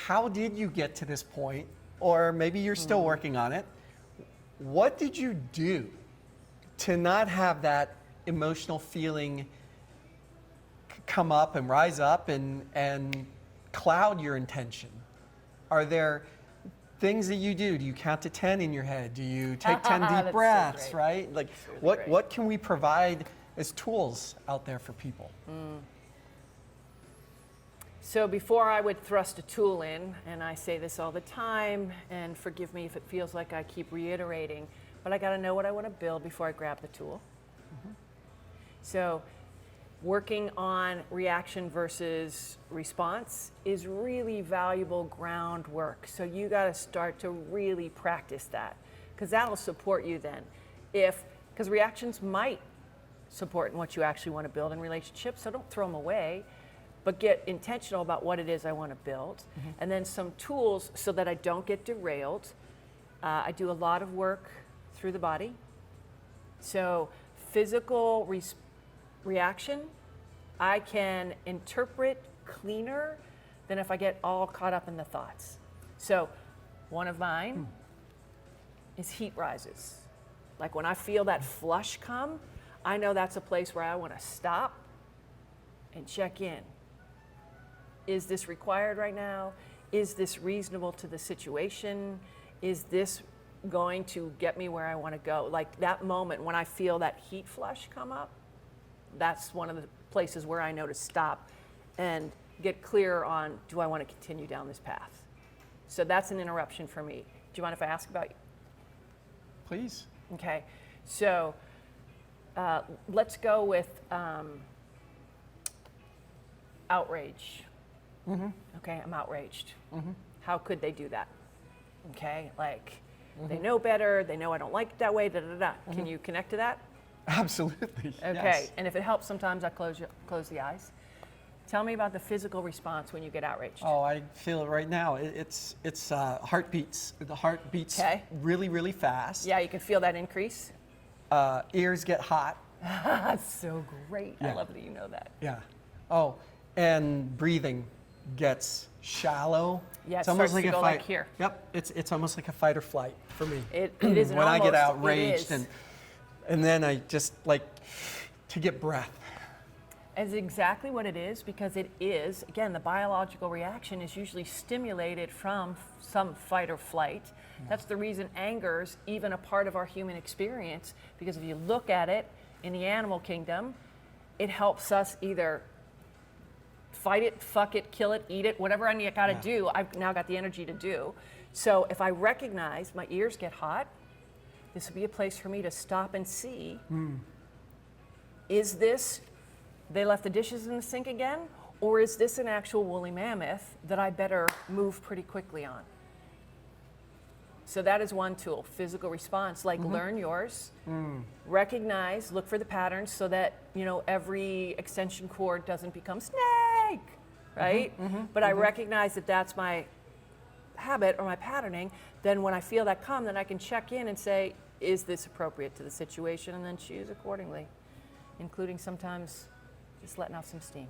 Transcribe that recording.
how did you get to this point? Or maybe you're still working on it. What did you do to not have that emotional feeling come up and rise up and cloud your intention? Are there things that you do? Do you count to 10 in your head? Do you take 10 deep breaths, great. right? Like really what can we provide as tools out there for people? So before I would thrust a tool in, and I say this all the time, and forgive me if it feels like I keep reiterating, but I got to know what I want to build before I grab the tool. So working on reaction versus response is really valuable groundwork. So you got to start to really practice that, because that'll support you then. Because reactions might support in what you actually want to build in relationships, so don't throw them away, but get intentional about what it is I want to build. And then some tools so that I don't get derailed. I do a lot of work through the body. So physical reaction, I can interpret cleaner than if I get all caught up in the thoughts. So one of mine is heat rises. Like when I feel that flush come, I know that's a place where I want to stop and check in. Is this required right now? Is this reasonable to the situation? Is this going to get me where I want to go? Like that moment when I feel that heat flush come up, that's one of the places where I know to stop and get clear on, do I want to continue down this path? So that's an interruption for me. Do you mind if I ask about you? Please. Okay, so let's go with outrage. Okay, I'm outraged. How could they do that? Okay, like they know better, they know I don't like it that way, da da da. Can you connect to that? Absolutely. Okay, Yes. and if it helps, sometimes I close the eyes. Tell me about the physical response when you get outraged. Oh, I feel it right now. It's heartbeats. The heart beats Okay. really, really fast. Yeah, you can feel that increase. Ears get hot. That's so great. I Yeah. love that you know that. Yeah. Oh, and breathing gets shallow. Yeah, it it's almost starts like to a go fight. like here. Yep. It's almost like a fight or flight for me. It is an when I get almost- outraged it is. and then I just like to get breath. It's exactly what it is, because it is, again, the biological reaction is usually stimulated from some fight or flight. That's the reason anger's even a part of our human experience, because if you look at it in the animal kingdom, it helps us either fight it, fuck it, kill it, eat it, whatever I got to do, I've now got the energy to do. So if I recognize my ears get hot, this would be a place for me to stop and see, is this, they left the dishes in the sink again, or is this an actual woolly mammoth that I better move pretty quickly on? So that is one tool, physical response, like learn yours, recognize, look for the patterns so that, you know, every extension cord doesn't become snake, right? But I recognize that that's my habit or my patterning. Then when I feel that come, then I can check in and say, is this appropriate to the situation? And then choose accordingly, including sometimes just letting off some steam.